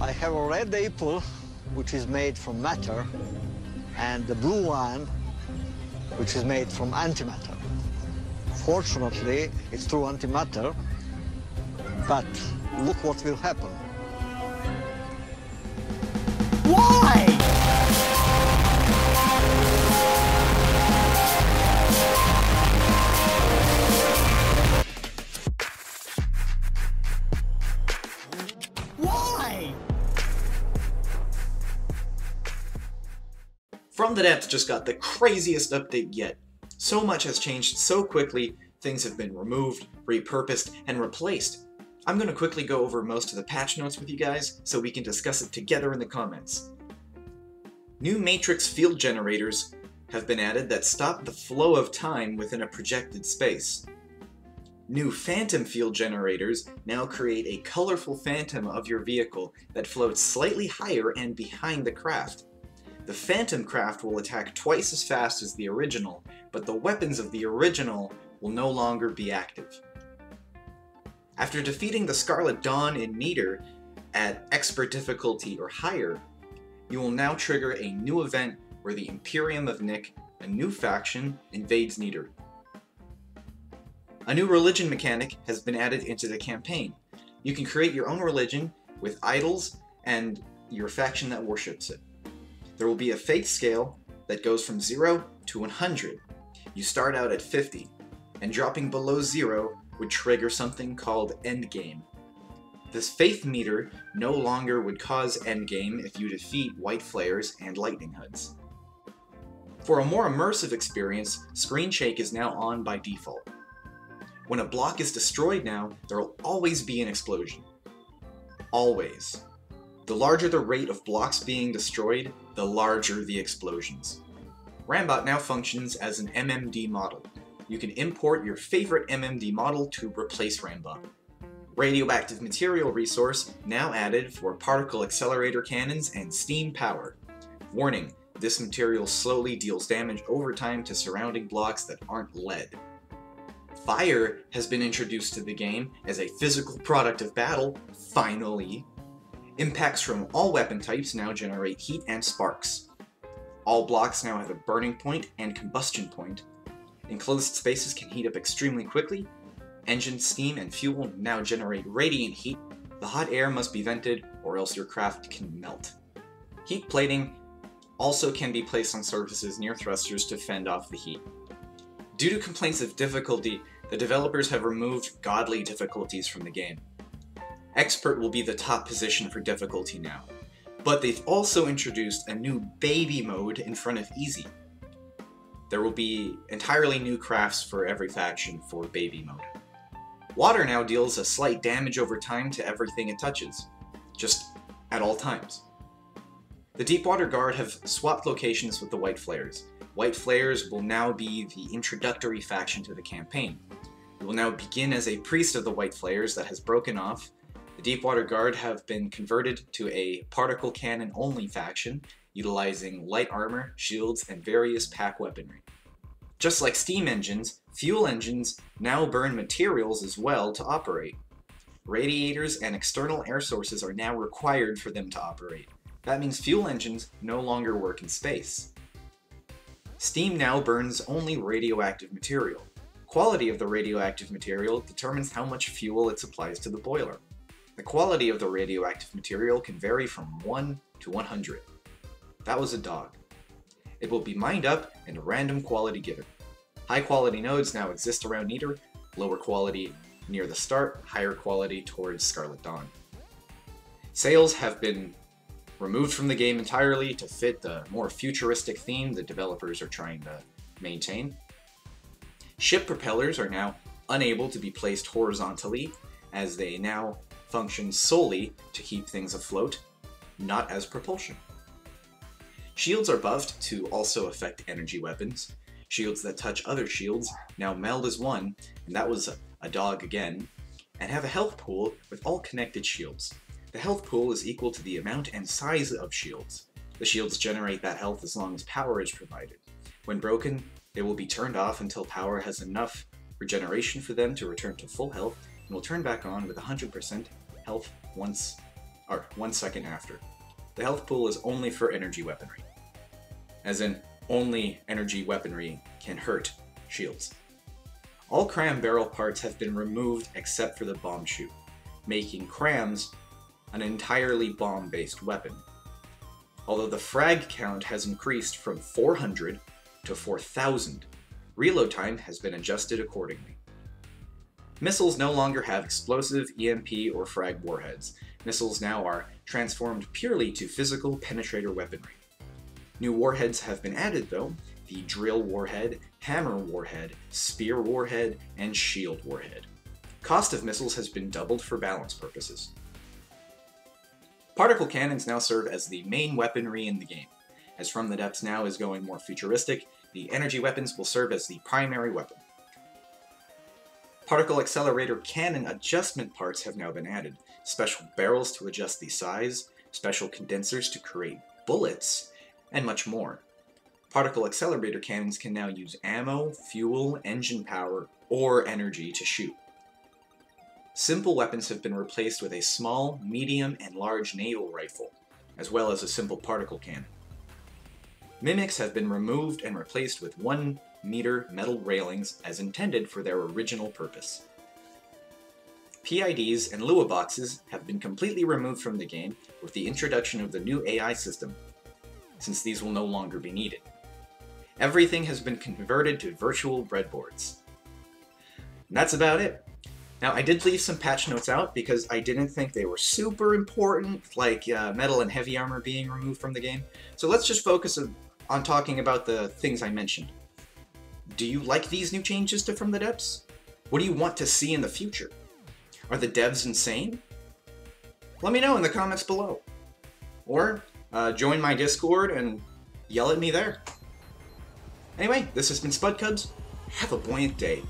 I have a red apple, which is made from matter, and the blue one, which is made from antimatter. Fortunately, it's true antimatter, but look what will happen. Why? From the Depths just got the craziest update yet. So much has changed so quickly, things have been removed, repurposed, and replaced. I'm going to quickly go over most of the patch notes with you guys, so we can discuss it together in the comments. New matrix field generators have been added that stop the flow of time within a projected space. New phantom field generators now create a colorful phantom of your vehicle that floats slightly higher and behind the craft. The Phantom craft will attack twice as fast as the original, but the weapons of the original will no longer be active. After defeating the Scarlet Dawn in Nidar at Expert difficulty or higher, you will now trigger a new event where the Imperium of Nick, a new faction, invades Nidar. A new religion mechanic has been added into the campaign. You can create your own religion with idols and your faction that worships it. There will be a fate scale that goes from 0 to 100. You start out at 50, and dropping below 0 would trigger something called Endgame. This faith meter no longer would cause Endgame if you defeat White Flares and Lightning Hoods. For a more immersive experience, Screen Shake is now on by default. When a block is destroyed now, there will always be an explosion. Always. The larger the rate of blocks being destroyed, the larger the explosions. Rambot now functions as an MMD model. You can import your favorite MMD model to replace Rambot. Radioactive material resource now added for particle accelerator cannons and steam power. Warning, this material slowly deals damage over time to surrounding blocks that aren't lead. Fire has been introduced to the game as a physical product of battle, finally. Impacts from all weapon types now generate heat and sparks. All blocks now have a burning point and combustion point. Enclosed spaces can heat up extremely quickly. Engine steam and fuel now generate radiant heat. The hot air must be vented or else your craft can melt. Heat plating also can be placed on surfaces near thrusters to fend off the heat. Due to complaints of difficulty, the developers have removed godly difficulties from the game. Expert will be the top position for difficulty now, but they've also introduced a new baby mode in front of easy. There will be entirely new crafts for every faction for baby mode. Water now deals a slight damage over time to everything it touches, just at all times. The Deepwater Guard have swapped locations with the White Flares. White Flares will now be the introductory faction to the campaign. You will now begin as a priest of the White Flares that has broken off. The Deepwater Guard have been converted to a particle cannon only faction, utilizing light armor, shields, and various pack weaponry. Just like steam engines, fuel engines now burn materials as well to operate. Radiators and external air sources are now required for them to operate. That means fuel engines no longer work in space. Steam now burns only radioactive material. Quality of the radioactive material determines how much fuel it supplies to the boiler. The quality of the radioactive material can vary from 1 to 100. That was a dog. It will be mined up and a random quality given. High quality nodes now exist around Nidar, lower quality near the start, higher quality towards Scarlet Dawn. Sails have been removed from the game entirely to fit the more futuristic theme the developers are trying to maintain. Ship propellers are now unable to be placed horizontally, as they now function solely to keep things afloat, not as propulsion. Shields are buffed to also affect energy weapons. Shields that touch other shields now meld as one, and that was a dog again, and have a health pool with all connected shields. The health pool is equal to the amount and size of shields. The shields generate that health as long as power is provided. When broken, they will be turned off until power has enough regeneration for them to return to full health, and will turn back on with 100% health once or 1 second after. The health pool is only for energy weaponry. As in, only energy weaponry can hurt shields. All cram barrel parts have been removed except for the bomb chute, making crams an entirely bomb-based weapon. Although the frag count has increased from 400 to 4,000, reload time has been adjusted accordingly. Missiles no longer have explosive, EMP, or frag warheads. Missiles now are transformed purely to physical penetrator weaponry. New warheads have been added though: the drill warhead, hammer warhead, spear warhead, and shield warhead. Cost of missiles has been doubled for balance purposes. Particle cannons now serve as the main weaponry in the game. As From the Depths now is going more futuristic, the energy weapons will serve as the primary weapon. Particle accelerator cannon adjustment parts have now been added. Special barrels to adjust the size, special condensers to create bullets, and much more. Particle accelerator cannons can now use ammo, fuel, engine power, or energy to shoot. Simple weapons have been replaced with a small, medium, and large naval rifle, as well as a simple particle cannon. Mimics have been removed and replaced with 1-meter metal railings as intended for their original purpose. PIDs and Lua boxes have been completely removed from the game with the introduction of the new AI system, since these will no longer be needed. Everything has been converted to virtual breadboards. And that's about it. Now, I did leave some patch notes out because I didn't think they were super important, like metal and heavy armor being removed from the game. So let's just focus on talking about the things I mentioned. Do you like these new changes to From the Depths? What do you want to see in the future? Are the devs insane? Let me know in the comments below. Or join my Discord and yell at me there. Anyway, this has been Spud Cubs. Have a buoyant day.